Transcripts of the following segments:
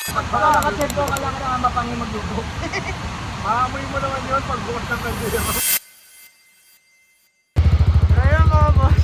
Baka nakatempo ka lang na mapangi magluto. Maamoy mo naman yun pag bukas ng kaldero. Kaya mga boss.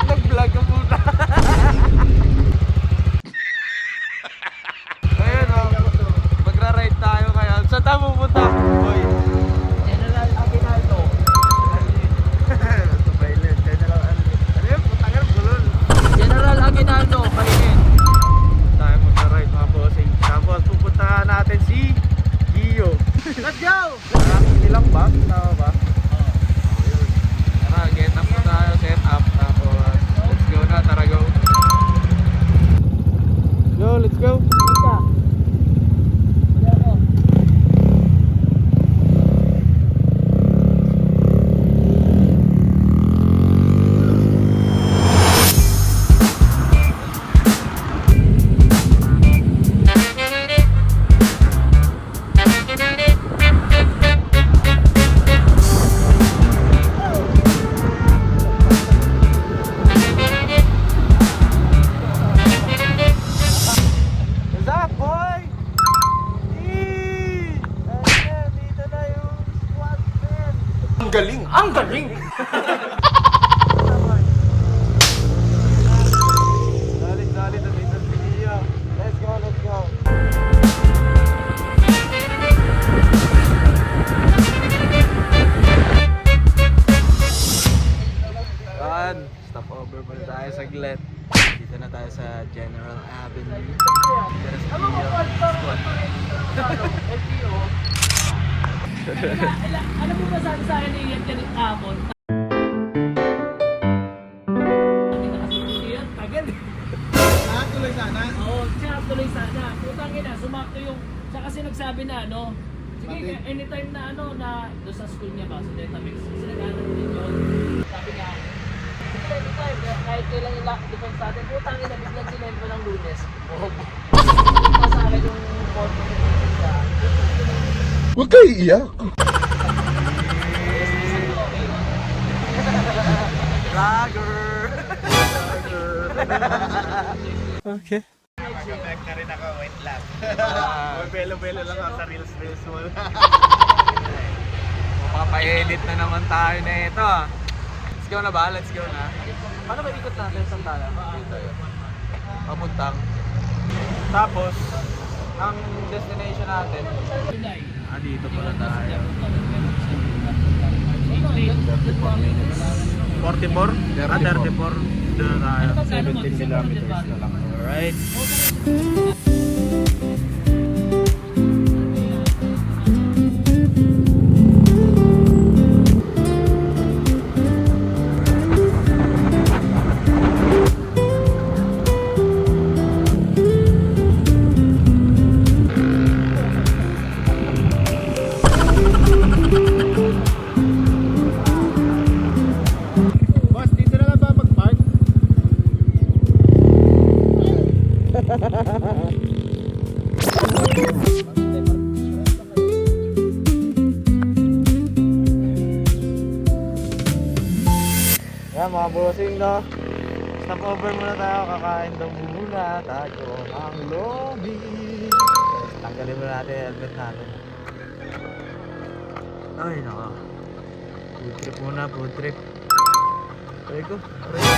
Nag-vlog ka puta. Ayun o. Magra-ride tayo kaya. Saan tayo pupunta? Boy. General Aguinaldo. Violent. General ano yun? Putang ina, gulol. General Aguinaldo, Bayin. Tayo magra-ride mga bossing. Tapos pupuntahan natin si Gio. Let's go! Ilang ba? Tama ba? Ayun. Tara, get up na tayo. Set up. Tapos let's go na. Tara, go. Yo, let's go. Ika. Wala ako. What's up, boy? Eee! Ayan, dito na yung squad, man. Ang galing! Ang galing! Dalit, nandito si Gio. Let's go, let's go. Saan? Stop over muna tayo saglit. Dito na tayo sa General Avenue. Dito na si Gio. Squad. LTO. Ano mo ba sabi sa akin ni Ian ganit hapon? Sabi na kasi ni Ian, tagal. Tuloy sana. Oo, siya tuloy sana. Putang ina, sumakto yung, siya kasi nagsabi na ano, sige, anytime na ano, na doon sa school niya ba, sa Detamix, sinaganan din yun. Sabi niya, sige, anytime, kahit kailan nila defense natin, putang ina, biglang sinend mo ng Lunes. Oo. Ito sa akin yung photo niya. Huwag kayo iiyak. Vlogger! Okay. Back na rin ako, wait lang. Belo-belo lang ako sa reels mo. Mapapa-edit na naman tayo na ito ah. Let's go na ba? Let's go na. Paano ba ikot natin sa tala? Dito yun. Pamuntang. Tapos, ang destination natin. Dito pala tayo. 44 minutes. 44? 34. Doon na tayo. 17 kilometers na lang. Alright. Boss, dito na lang ba mag-park? Yan mga bossing no. Stop over muna tayo, kakain daw muna tayo ang lobby. Tanggalin muna natin yung helmet natin. Ay naka. Food trip muna, food trip. Aray ko, aray ko.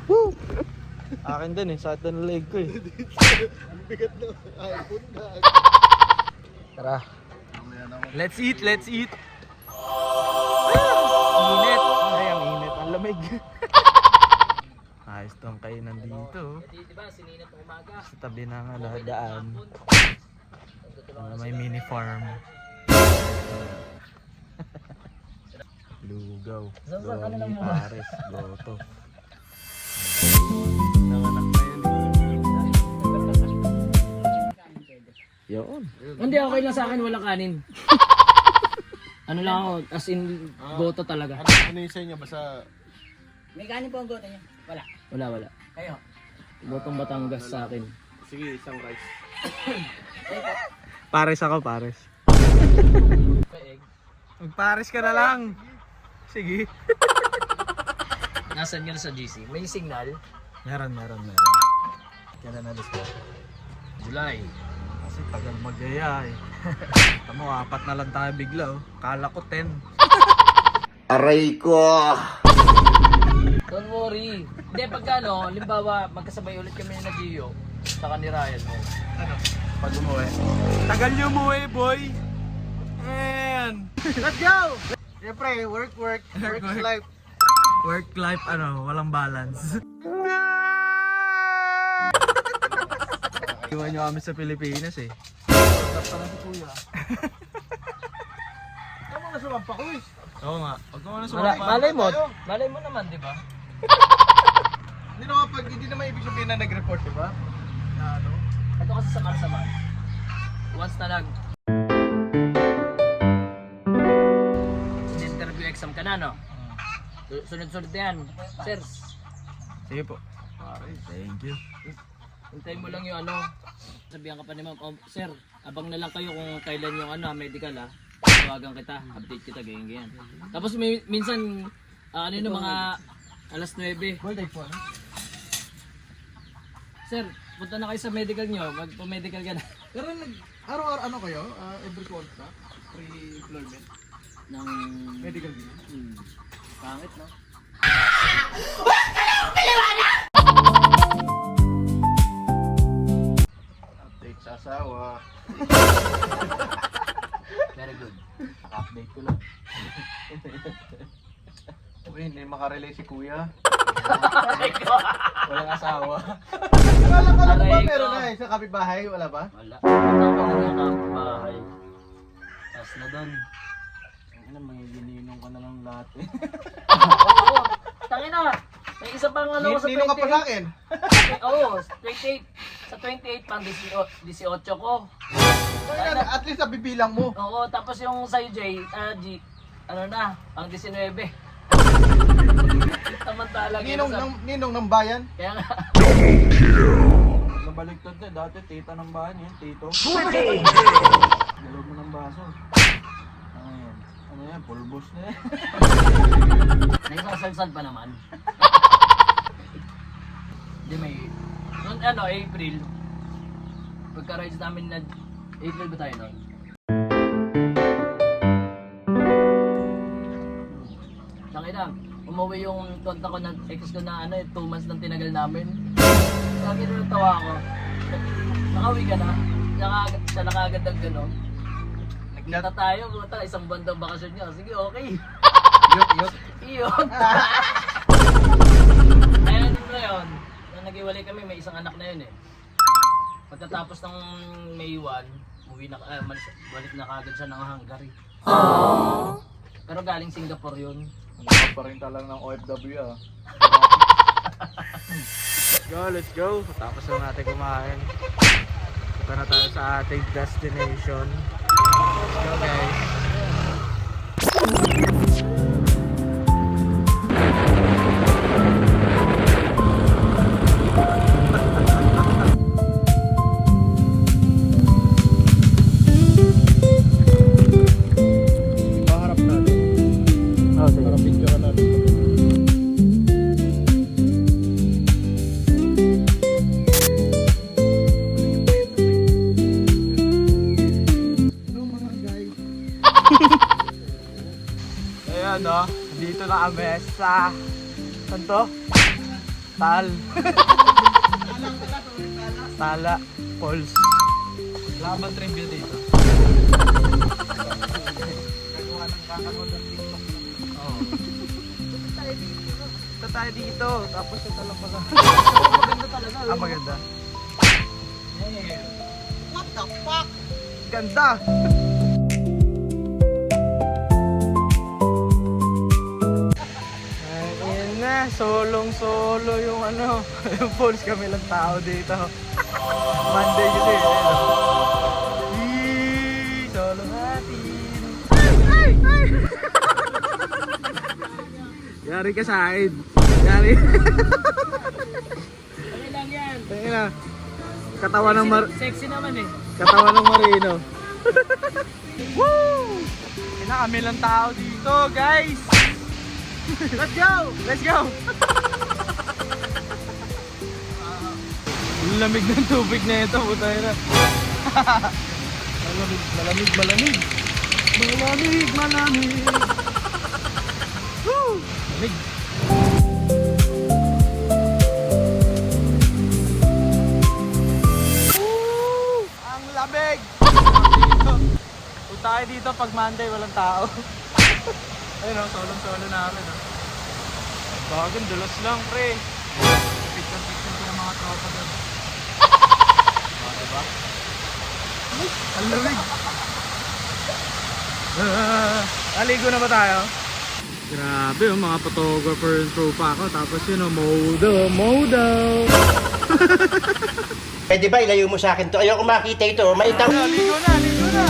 Woo! Akin din eh, sakit na leg ko eh. Bigat na iPhone na. Tara. Let's eat, let's eat. Init. Ay, ang init. Ang lamig. Ayos tong kainan dito. Di ba, sininap ng umaga. Sa tabi ng daan. May mini farm. Lugaw. Lomi, pares, goto. Nanganak na yun. Yun. Hindi, okay lang sa akin, walang kanin. Ano lang ako, as in, goto talaga. Ano yung sa inyo? Basta May kanin po ang goto niya? Wala. Wala. Kayo? Gotong Batangas sa akin. sige, isang rice. Pares ako, pares. Magpares ka na lang. Sige. Nasaan yun sa GC? May signal? Meron. Kailan na disco? July. Kasi tagal magyaya eh. Tamo, 4 na lang tayo bigla oh. Kala ko 10. Aray ko! Don't worry. Hindi, pagka ano, limbawa, magkasabay ulit kami na Gio, saka ni Ryan mo. Ano? Pag umuwi. Tagal niyo umuwi, boy! And let's go! Siyempre, work, life. Work life, walang balance. Iwan nyo kami sa Pilipinas eh. Tapos na si kuya. Tama na sumampa ko eh. Oo nga. Huwag mo na sumapa. Malay mo naman, di ba? Hindi naman ibig sabihin na nag-report, di ba? Na ano? Ito kasi sa Marsaman. Once na interview exam ka na, no? Sunod-sunod na yan. Sir, Sige po. Thank you. hintayin mo lang yung ano. Sabihan ka pa ni ma'am, oh, sir, abang na lang kayo kung kailan yung medical tawagan kita, update kita, ganyan. Tapos minsan, mga alas 9. Sir, punta na kayo sa medical nyo, magpa-medical ka na. Pero araw-araw ano kayo? Every contract? Pre-employment? Ng... Medical din? Pangit, no? Update sa asawa. Very good. Update ko lang. Uy, hindi makarelay si kuya. Walang asawa. Wala ka lang ba? Aray ko. Meron na sa kapitbahay? Wala ba? Wala. Punta ko na ng bahay. Tas na doon. Ano, may gininong ka na ng lahat eh. Oo, tangin na. May isa pang ano ko sa 28. Ninong ka pa sa akin? Oo, 28. Sa 28 pang 18 ko. At least nabibilang mo. Oo, tapos yung sa'yo Jay, G, ano na, pang 19. Samantala. Ninong ng bayan? Kaya nga. Nabaliktad na. Dati tita ng bahan yan. Tito. Dalog mo ng baso. Ayan. Ano yan? Pulbos na yan. Naisasalsal pa naman. Hindi may... Noon April. Pagka-rides namin na... April ba tayo noon? Tangina, umuwi yung tonta ko na ex ko na 2 months nang tinagal namin. Lagi na tawa ako. Nakauwi ka na? Siya nakagad ng gano'n. Nagkita tayo, puta, isang buwan daw bakasyon niya. Sige, okay. Yot. Iyon. Ayun na yun. Nung nag-iwalay kami, may isang anak na yun eh. Pagkatapos ng May 1, balik na kagad siya ng Hungary. Pero galing Singapore yun. Ang pa rin talaga ng OFW ah. Let's go. Tapos na natin kumain. Punta na tayo sa ating destination. Let's go guys. Paharap natin. Para picture natin. Ayan o, dito na kami sa... Saan to? Tala Falls. Laban trivia dito. Gagawa ng kakanood ng TikTok. Oo. Punta tayo dito. Tapos ito lang pala. Maganda talaga. Maganda. What the fuck? Ganda! Ayan na, solong-solo yung yung falls, kami lang tao dito. Monday kasi, solo natin. Yari ka sa akin. Yari. Okay lang yan. Tingin na. Katawan ng Sexy naman eh. Katawan ng Marino. Woo! Kami lang tao dito, guys. Let's go! Let's go! Ang lamig ng tubig na ito, puta na. Malamig, malamig, malamig. Malamig, malamig. Woo! Lamig. Woo! Ang lamig! Punta tayo dito pag Monday, walang tao. Ayun o, solong-solo namin o. Bagan, dulas lang pre. Picture-picture ko ng mga tropa doon. Diba? Ang lamig. Aligo na ba tayo? Grabe oh, mga photographer and tropa ako. Tapos yun oh, modo. Pwede ba ilayo mo sa akin to? Ayoko makita ito. Maitaw. Ligo na. Ligo na.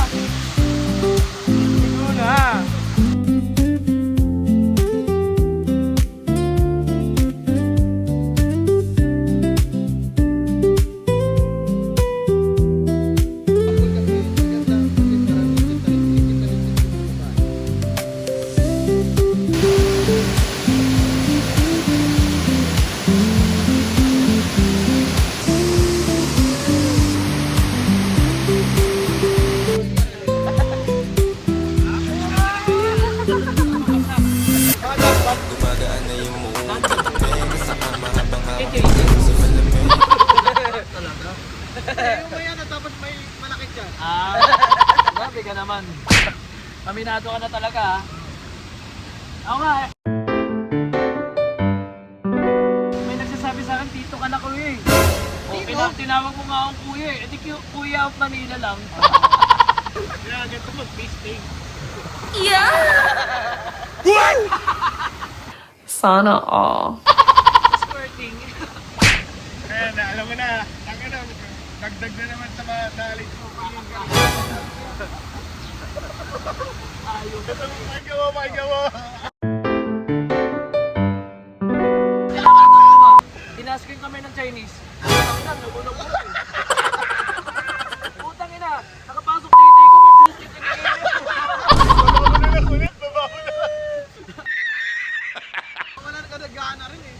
Grabe ka naman. Paminado ka na talaga ha. Ako nga eh. May nagsasabi sa akin, tito ka na kuya eh. O, tinawag mo nga akong kuya eh. E di kuya of Manila lang. Kaya ganito mag-fisting. Sana all. Squirting. Ayan na, alam mo na. Tanga na, dagdag na naman sa mga knowledge mo. Ayaw. May gawa. Tinaskin kami ng Chinese. Nagulog ko eh. Putang ina, nakapasok titi ko, may bullshit na nangyayari. Kulit, babaho na. Wala na ka nag-gaana rin eh.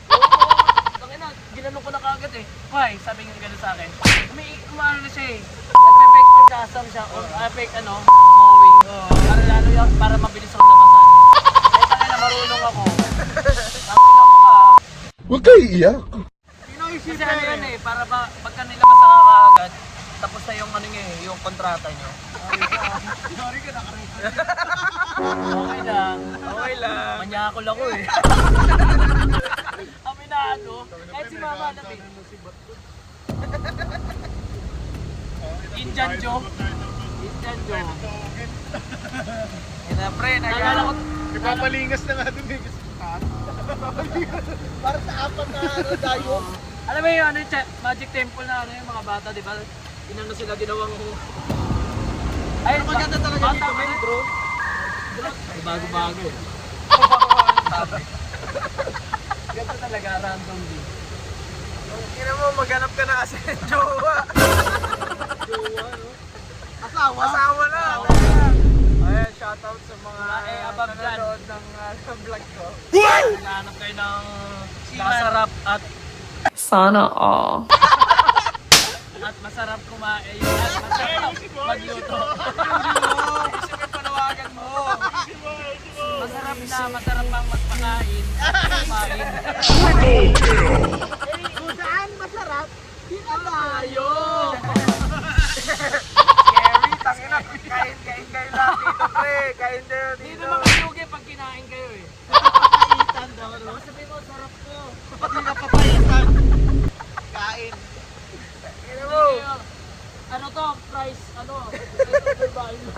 Putang ina, ginanong ko na kagad eh. Why? Sabi nga gano'n sa akin. May umano na siya eh. Nagpe-fake orgasm siya or fake mowing. Para lalo yan, para mabilis ang labasan. Eh tangina, marunong ako. Tangina mo ka ha. Huwag kayo iiyak. Kasi ano yan eh, para ba, pagka nilabasan ka kaagad, tapos na yung ano niya eh, yung kontrata niyo. Sorry ka nakarito. Okay lang. Manyakol ako eh. Aminado. Kahit si mama alam eh. Indian Joe. Yan na pre, nagala ko. Ipapalingas na nga dun eh. Para sa apat na tayo. Alam mo yung Magic Temple na yung mga bata, di ba? Inano sila ginawang... Ay, maganda talaga dito, may drone. Ay, bago-bago. Ganda talaga, random din. Kina mo, maghanap ka na kasi jowa. Jowa, no? Asawa na. Ayan, shoutout sa mga nanonood ng vlog ko. Naghanap kayo ng masarap at Sana all. masarap kumain at masarap magluto. Isipin panawagan mo. Masarap ang magpakain at kumain. Kung saan masarap, di na tayo. Scary, tangina. Kain kayo lang dito, pre. Kain kayo dito. Hindi naman kalugi pag kinain kayo eh. Papaitan daw, no? Sabihin mo, sarap ko. Pati na papaitan. Kain. Ano to? Price overvalue.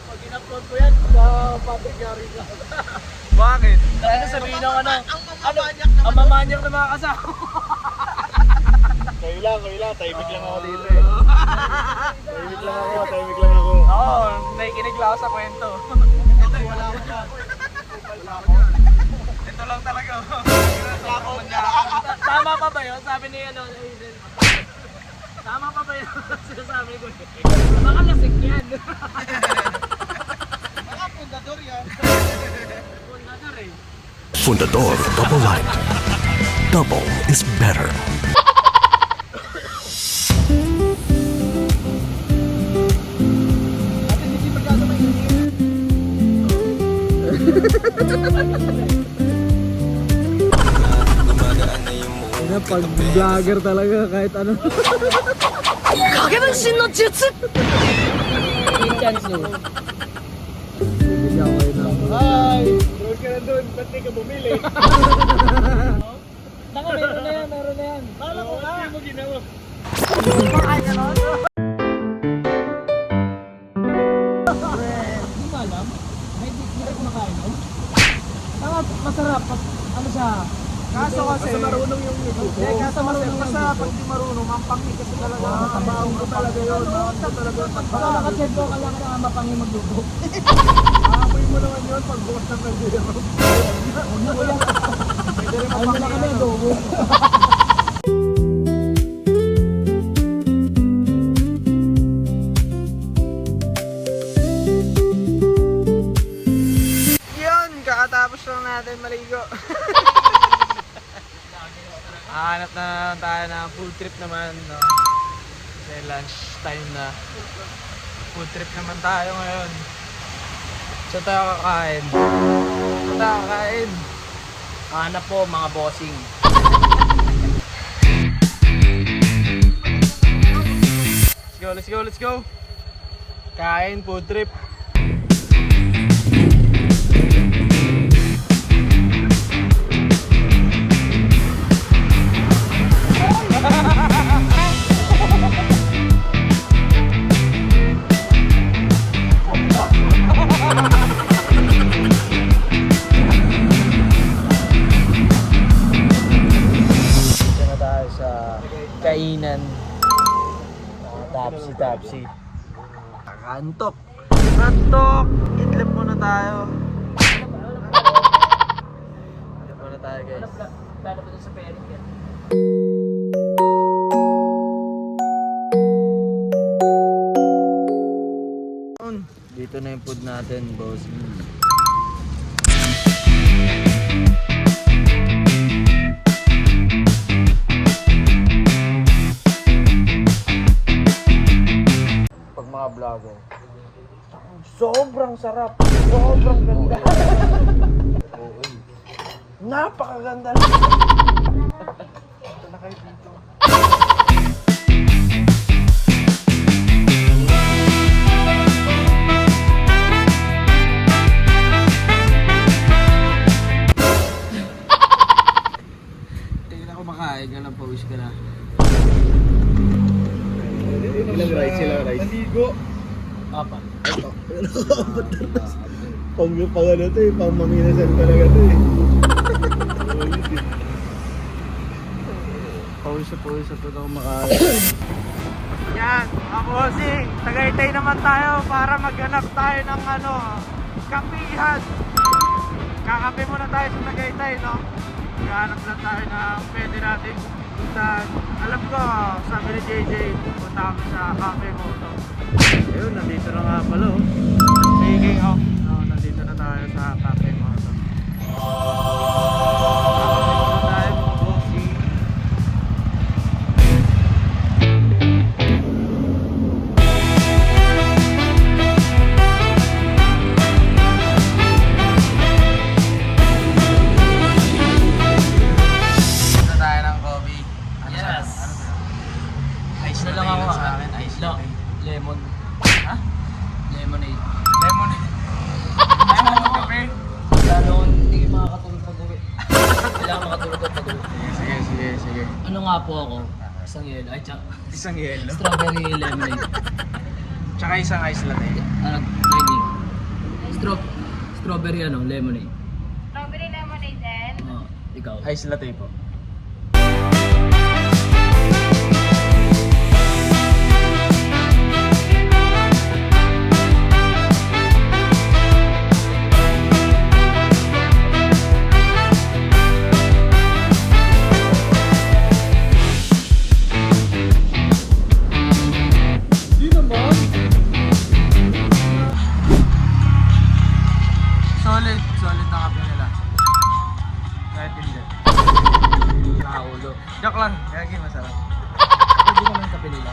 Pag in-upload ko yan, sa public yari ka. Bakit? Ano sabihin ng ano? Ang mamanyak na mga kasama. Kayo lang. Tahimik lang ako dito eh. Tahimik lang ako. Oo, nakikinig lang ako sa kwento. Wala ako dyan. Ito lang talaga. Tama pa ba yun? Sabi ni ano, tama pa ba yun? Sinasabi ko. Baka lasik yan. Mga pundador yan. Fundador Double Light. Double is better. Pag vlogger talaga kahit ano. Hi! Roll ka na dun, ba't di ka bumili? Taka, meron na yan. Kala ko nga! Hindi mo ginawa. Hindi mo alam? Ay, hindi ka kumakain nun? Tama, masarap. Ano siya? Kaso kasi... Basta marunong yung YouTube. Kaso marunong yung basta pag di marunong, ang pangit kasi talaga. Mabaong ko talaga yun. Mabaong ko talaga yun. Baka nakachet ko, kailangan ka nga mapangi magluto. Aamoy mo naman yun pag bukas ng kaldero. Pwede rin Ayun na kami, adobo. Yun, kakatapos lang natin maligo. Hanap na naman tayo ng food trip naman, no? Kasi lunch time na. Food trip naman tayo ngayon. Saan tayo kakain? Saan tayo kakain? Hanap po, mga bossing. Let's go, let's go! Kain, food trip. Kainan. Tapsi. Antok. Itlip muna tayo. Itlip muna tayo, guys. Plano ba dun sa pairing yan? Dito na yung food natin, boss. Mga vlogger. Sobrang sarap. Sobrang ganda. Napakaganda. Ito na kayo dito. Tingnan ako makain ka lang, pawis ka na. Ilang rice? Naligo. Apa. Pang ano to eh, pang maminasan talaga to eh. Pawis na to na kumakain. Yan, mga bossing. Tagaytay naman tayo para maghanap tayo ng kapihan. Kakape muna tayo sa Tagaytay, no? Maghanap lang tayo ng pwede natin puntahan. Alam ko, sabi ni JJ, punta kami sa Cafe Moto. Ayun, nandito na nga pala, oh. Taking off. No, nandito na tayo sa Cafe Moto. Tayo, mga bossing. Lemon. Ha? Lemonade. Ayaw mo kape? Lalo, hindi kayo makakatulog pag-uwi. Kailangan makatulog pag uwi. Sige. Ano nga po ako? Isang yelo. Ay, tsaka Isang yelo. strawberry lemonade. Tsaka isang ice latte. Nainig. Strawberry lemonade. Strawberry lemonade din. Ikaw. Ice latte po. Solid na kape nila. Hindi. Nakaulo. Joke lang. Gagi, masarap. Pwede naman yung kape nila.